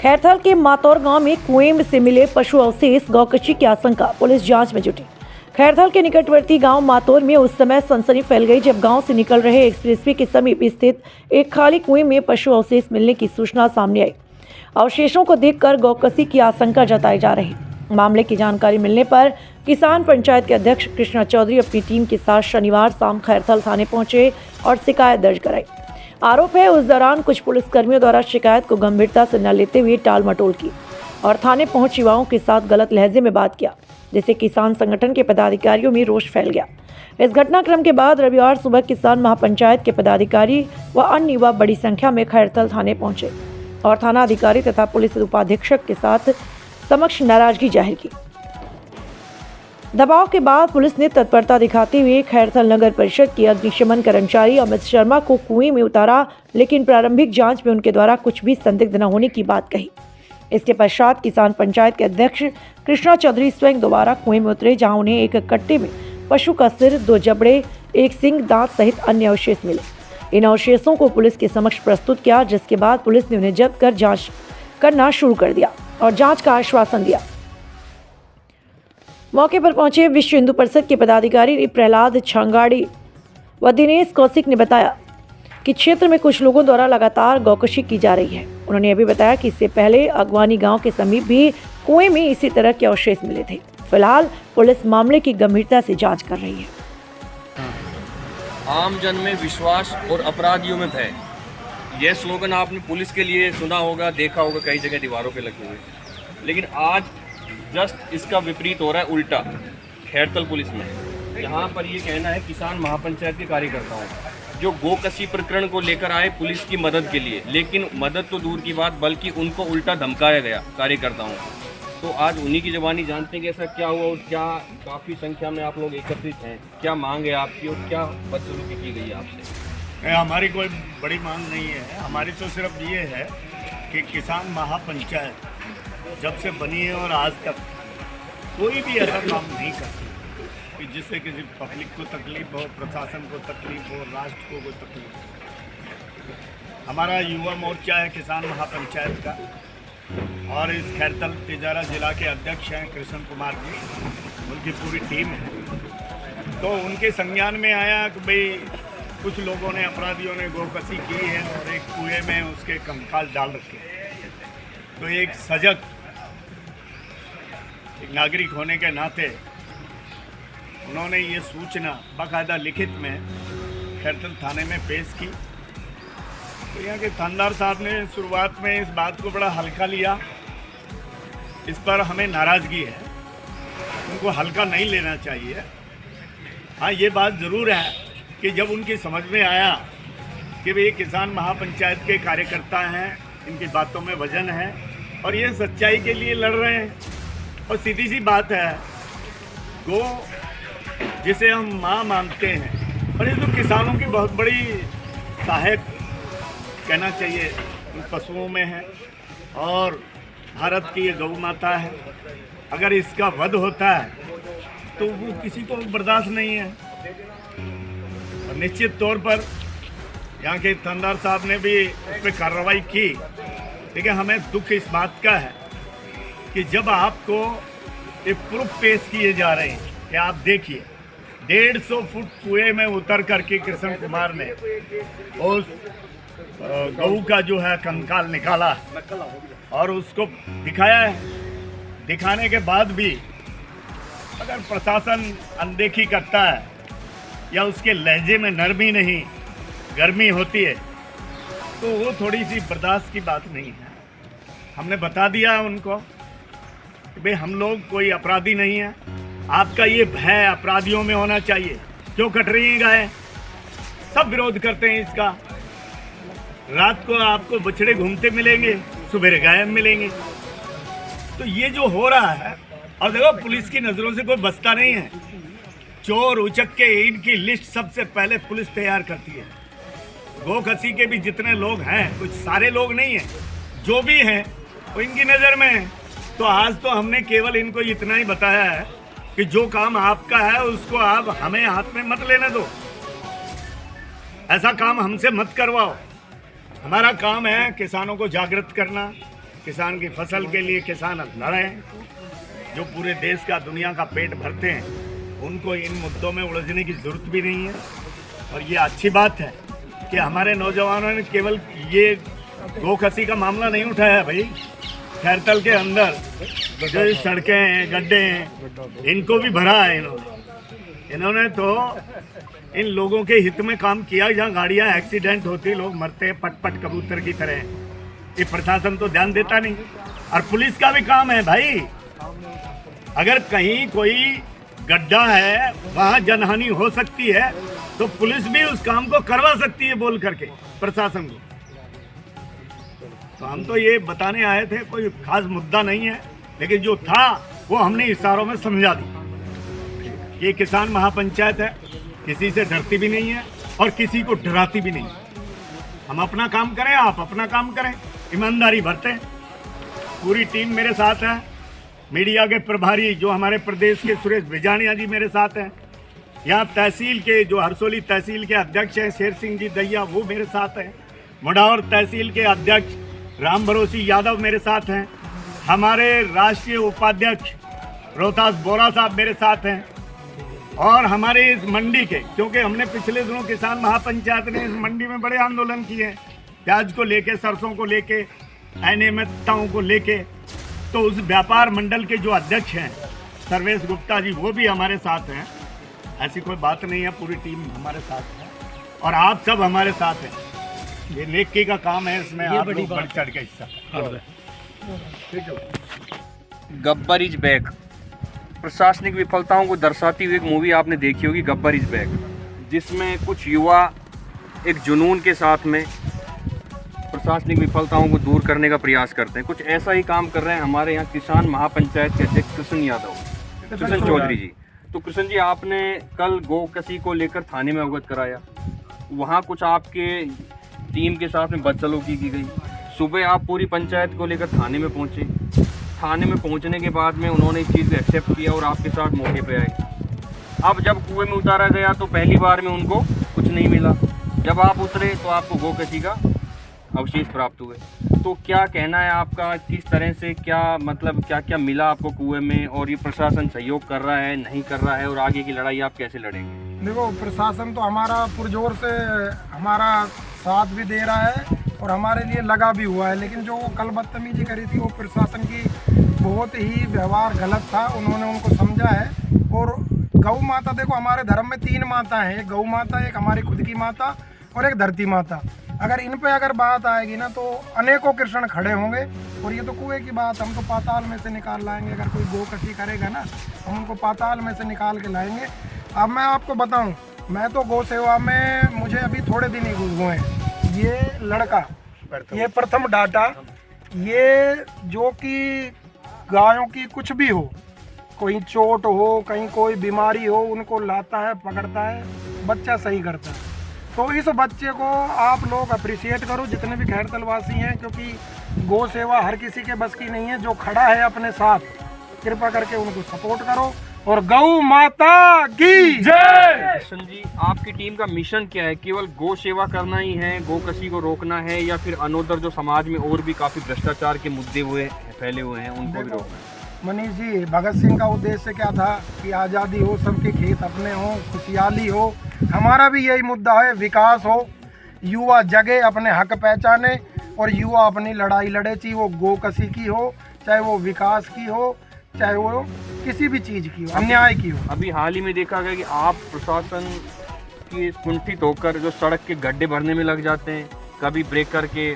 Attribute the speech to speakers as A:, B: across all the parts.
A: खैरथल के मातौर गांव में कुएं से मिले पशु अवशेष गौकशी की आशंका, पुलिस जांच में जुटी। खैरथल के निकटवर्ती गांव मातौर में उस समय सनसनी फैल गई जब गांव से निकल रहे एक्सप्रेसवे के समीप स्थित एक खाली कुएं में पशु अवशेष मिलने की सूचना सामने आई। अवशेषों को देखकर गौकशी की आशंका जताई जा रही। मामले की जानकारी मिलने पर किसान पंचायत के अध्यक्ष कृष्णा चौधरी अपनी टीम के साथ शनिवार शाम खैरथल थाने पहुंचे और शिकायत दर्ज कराई। आरोप है उस दौरान कुछ पुलिसकर्मियों द्वारा शिकायत को गंभीरता से न लेते हुए टाल मटोल की और थाने पहुंच युवाओं के साथ गलत लहजे में बात किया, जिससे किसान संगठन के पदाधिकारियों में रोष फैल गया। इस घटनाक्रम के बाद रविवार सुबह किसान महापंचायत के पदाधिकारी व अन्य युवा बड़ी संख्या में खैरथल थाने पहुंचे और थाना अधिकारी तथा पुलिस उपाधीक्षक के साथ समक्ष नाराजगी जाहिर की। दबाव के बाद पुलिस ने तत्परता दिखाते हुए खैरथल नगर परिषद के अग्निशमन कर्मचारी अमित शर्मा को कुएं में उतारा, लेकिन प्रारंभिक जांच में उनके द्वारा कुछ भी संदिग्ध न होने की बात कही। इसके पश्चात किसान पंचायत के अध्यक्ष कृष्णा चौधरी स्वयं दोबारा कुएं में उतरे, जहां उन्हें एक कट्टे में पशु का सिर, 2 जबड़े, 1 सींग, दांत सहित अन्य अवशेष मिले। इन अवशेषों को पुलिस के समक्ष प्रस्तुत किया, जिसके बाद पुलिस ने उन्हें जब्त कर जाँच करना शुरू कर दिया और जाँच का आश्वासन दिया। मौके पर पहुंचे विश्व हिंदू परिषद के पदाधिकारी प्रहलाद छांगाड़ी व दिनेश कौशिक ने बताया कि क्षेत्र में कुछ लोगों द्वारा लगातार गौकशी की जा रही है। उन्होंने यह भी बताया कि इससे पहले अगवानी गांव के समीप भी कुएं में इसी तरह के अवशेष मिले थे। फिलहाल पुलिस मामले की गंभीरता से जांच कर रही है।
B: आम जन में विश्वास और अपराधियों में भय, यह स्लोगन आपने पुलिस के लिए सुना होगा, देखा होगा कई जगह दीवारों पे लगे हुए, लेकिन आज जस्ट इसका विपरीत हो रहा है, उल्टा। खैरथल पुलिस में यहाँ पर ये कहना है किसान महापंचायत के कार्यकर्ताओं जो गोकशी प्रकरण को लेकर आए पुलिस की मदद के लिए, लेकिन मदद तो दूर की बात बल्कि उनको उल्टा धमकाया गया कार्यकर्ताओं को। तो आज उन्हीं की ज़बानी जानते हैं कि ऐसा क्या हुआ और क्या काफ़ी संख्या में आप लोग एकत्रित हैं, क्या मांग है आपकी और क्या बदसलूकी की गई है आपसे?
C: हमारी कोई बड़ी मांग नहीं है, हमारी तो सिर्फ ये है कि किसान महापंचायत जब से बनी है और आज तक कोई भी ऐसा काम नहीं करती कि जिससे किसी पब्लिक को तकलीफ हो, प्रशासन को तकलीफ हो, राष्ट्र को कोई तकलीफ हो। हमारा युवा मोर्चा है किसान महापंचायत का और इस खैरथल तिजारा जिला के अध्यक्ष हैं कृष्ण कुमार जी, उनकी पूरी टीम है। तो उनके संज्ञान में आया कि भाई कुछ लोगों ने, अपराधियों ने गोकशी की है और एक कुएं में उसके कंकाल डाल रखे। तो एक सजग एक नागरिक होने के नाते उन्होंने ये सूचना बाकायदा लिखित में खैरथल थाने में पेश की। तो यहाँ के थानेदार साहब ने शुरुआत में इस बात को बड़ा हल्का लिया। इस पर हमें नाराज़गी है, उनको हल्का नहीं लेना चाहिए। हाँ, ये बात ज़रूर है कि जब उनकी समझ में आया कि वे किसान महापंचायत के कार्यकर्ता हैं, इनकी बातों में वजन है और ये सच्चाई के लिए लड़ रहे हैं। और सीधी सी बात है, गो जिसे हम माँ मानते हैं और ये तो किसानों की बहुत बड़ी सहायक कहना चाहिए उन पशुओं में है और भारत की ये गौ माता है। अगर इसका वध होता है तो वो किसी को बर्दाश्त नहीं है। और निश्चित तौर पर यहाँ के थानेदार साहब ने भी उस पर कार्रवाई की। लेकिन हमें दुख इस बात का है कि जब आपको एक प्रूफ पेश किए जा रहे हैं कि आप देखिए 150 फुट कुएं में उतर करके कृष्ण कुमार ने उस गऊ का जो है कंकाल निकाला और उसको दिखाया है। दिखाने के बाद भी अगर प्रशासन अनदेखी करता है या उसके लहजे में नरमी नहीं, गर्मी होती है, तो वो थोड़ी सी बर्दाश्त की बात नहीं है। हमने बता दिया उनको कि भाई हम लोग कोई अपराधी नहीं है, आपका ये भय अपराधियों में होना चाहिए। क्यों कट रही है गाय? सब विरोध करते हैं इसका। रात को आपको बछड़े घूमते मिलेंगे, सुबह गायब मिलेंगे। तो ये जो हो रहा है, और देखो पुलिस की नज़रों से कोई बचता नहीं है। चोर उचक्के इनकी लिस्ट सबसे पहले पुलिस तैयार करती है। गोकशी के भी जितने लोग हैं, कुछ सारे लोग नहीं हैं, जो भी हैं वो इनकी नज़र में है। तो आज तो हमने केवल इनको इतना ही बताया है कि जो काम आपका है उसको आप हमें हाथ में मत लेने दो, ऐसा काम हमसे मत करवाओ। हमारा काम है किसानों को जागृत करना, किसान की फसल के लिए किसान लड़े हैं, जो पूरे देश का दुनिया का पेट भरते हैं, उनको इन मुद्दों में उलझने की जरूरत भी नहीं है। और ये अच्छी बात है कि हमारे नौजवानों ने केवल ये गोकसी का मामला नहीं उठाया है भाई। खैरतल के अंदर जो सड़कें हैं, गड्ढे हैं, इनको भी भरा है इन्होंने तो इन लोगों के हित में काम किया। जहाँ गाड़ियाँ एक्सीडेंट होती, लोग मरते हैं पट पट कबूतर की तरह, ये प्रशासन तो ध्यान देता नहीं। और पुलिस का भी काम है भाई, अगर कहीं कोई गड्ढा है वहाँ जनहानि हो सकती है तो पुलिस भी उस काम को करवा सकती है बोल करके प्रशासन को। तो हम तो ये बताने आए थे, कोई खास मुद्दा नहीं है, लेकिन जो था वो हमने इशारों में समझा दी। ये किसान महापंचायत है, किसी से डरती भी नहीं है और किसी को डराती भी नहीं। हम अपना काम करें, आप अपना काम करें, ईमानदारी बरतें। पूरी टीम मेरे साथ है, मीडिया के प्रभारी जो हमारे प्रदेश के सुरेश बिजानिया जी मेरे साथ हैं, यहाँ तहसील के जो हरसोली तहसील के अध्यक्ष हैं शेर सिंह जी दैया वो मेरे साथ हैं, मुडावर तहसील के अध्यक्ष राम भरोसी यादव मेरे साथ हैं, हमारे राष्ट्रीय उपाध्यक्ष रोहतास बोरा साहब मेरे साथ हैं, और हमारे इस मंडी के, क्योंकि हमने पिछले दिनों किसान महापंचायत ने इस मंडी में बड़े आंदोलन किए हैं, प्याज को लेके, सरसों को लेके, अनियमितताओं को लेके, तो उस व्यापार मंडल के जो अध्यक्ष हैं सर्वेश गुप्ता जी वो भी हमारे साथ हैं। ऐसी कोई बात नहीं है, पूरी टीम हमारे साथ है और आप सब हमारे साथ हैं। ये नेकी का काम है, इसमें आप लोग बढ़ चढ़ के हिस्सा।
B: गब्बर इज बैक, प्रशासनिक विफलताओं को दर्शाती हुई एक मूवी आपने देखी होगी, गब्बर इज बैक, जिसमें कुछ युवा एक जुनून के साथ में प्रशासनिक विफलताओं को दूर करने का प्रयास करते हैं। कुछ ऐसा ही काम कर रहे हैं हमारे यहाँ किसान महापंचायत के अध्यक्ष कृष्ण चौधरी जी। तो कृष्ण जी, आपने कल गोकसी को लेकर थाने में अवगत कराया, वहाँ कुछ आपके टीम के साथ में बदसलूकी की गई। सुबह आप पूरी पंचायत को लेकर थाने में पहुँचे, थाने में पहुँचने के बाद में उन्होंने इस चीज़ को एक्सेप्ट किया और आपके साथ मौके पे आए। अब जब कुएं में उतारा गया तो पहली बार में उनको कुछ नहीं मिला, जब आप उतरे तो आपको गोकसी का अवशेष प्राप्त हुए। तो क्या कहना है आपका, किस तरह से, क्या मतलब क्या क्या मिला आपको कुएं में, और ये प्रशासन सहयोग कर रहा है नहीं कर रहा है, और आगे की लड़ाई आप कैसे लड़ेंगे?
D: देखो, प्रशासन तो हमारा पुरजोर से हमारा साथ भी दे रहा है और हमारे लिए लगा भी हुआ है, लेकिन जो कल बदतमीजी करी थी वो प्रशासन की बहुत ही व्यवहार गलत था। उन्होंने उनको समझा है। और गौ माता, देखो हमारे धर्म में 3 माता हैं, एक गौ माता, एक हमारी खुद की माता और एक धरती माता। अगर इन पे अगर बात आएगी ना तो अनेकों कृष्ण खड़े होंगे। और ये तो कुएं की बात, हम तो पाताल में से निकाल लाएंगे। अगर कोई गोकसी करेगा ना, हम उनको पाताल में से निकाल के लाएंगे। अब मैं आपको बताऊं, मैं तो गौ सेवा में मुझे अभी थोड़े दिन ही हुए हैं। ये लड़का, ये प्रथम डाटा, ये जो कि गायों की कुछ भी हो, कोई चोट हो, कहीं कोई बीमारी हो, उनको लाता है, पकड़ता है, बच्चा सही करता है। तो इस बच्चे को आप लोग अप्रिशिएट करो, जितने भी खैरतल वासी हैं, क्योंकि गौ सेवा हर किसी के बस की नहीं है। जो खड़ा है अपने साथ, कृपा करके उनको सपोर्ट करो। और गौ माता की जय।
B: कृष्ण जी, आपकी टीम का मिशन क्या है? केवल गौ सेवा करना ही है, गोकसी को रोकना है, या फिर अनोदर जो समाज में और भी काफी भ्रष्टाचार के मुद्दे फैले हुए हैं उनको भी रोकना है?
D: मनीष जी, भगत सिंह का उद्देश्य क्या था कि आज़ादी हो, सबके खेत अपने हो, खुशहाली हो। हमारा भी यही मुद्दा है, विकास हो, युवा जगे, अपने हक पहचाने और युवा अपनी लड़ाई लड़े, चाहे वो गोकसी की हो, चाहे वो विकास की हो, चाहे वो किसी भी चीज़ की हो, अन्याय की हो।
B: अभी हाल ही में देखा गया कि आप प्रशासन की कुंठित होकर जो सड़क के गड्ढे भरने में लग जाते हैं, कभी ब्रेक करके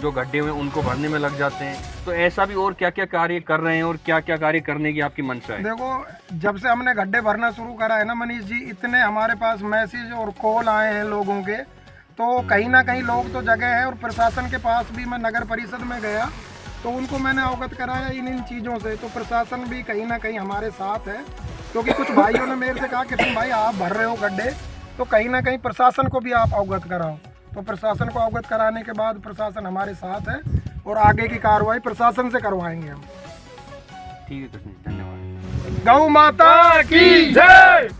B: जो गड्ढे हुए उनको भरने में लग जाते हैं। तो ऐसा भी और क्या क्या कार्य कर रहे हैं और क्या क्या कार्य करने की आपकी मंशा है?
D: देखो, जब से हमने गड्ढे भरना शुरू करा है ना मनीष जी, इतने हमारे पास मैसेज और कॉल आए हैं लोगों के, तो कहीं ना कहीं लोग तो जगह हैं। और प्रशासन के पास भी मैं नगर परिषद में गया तो उनको मैंने अवगत कराया इन चीज़ों से। तो प्रशासन भी कहीं ना कहीं हमारे साथ है, क्योंकि कुछ भाइयों ने मेरे से कहा कि तुम भाई आप भर रहे हो गड्ढे, तो कहीं ना कहीं प्रशासन को भी आप अवगत कराओ। तो प्रशासन को अवगत कराने के बाद प्रशासन हमारे साथ है और आगे की कार्रवाई प्रशासन से करवाएंगे हम।
B: ठीक है कृष्ण, धन्यवाद।
D: गौ माता की जय।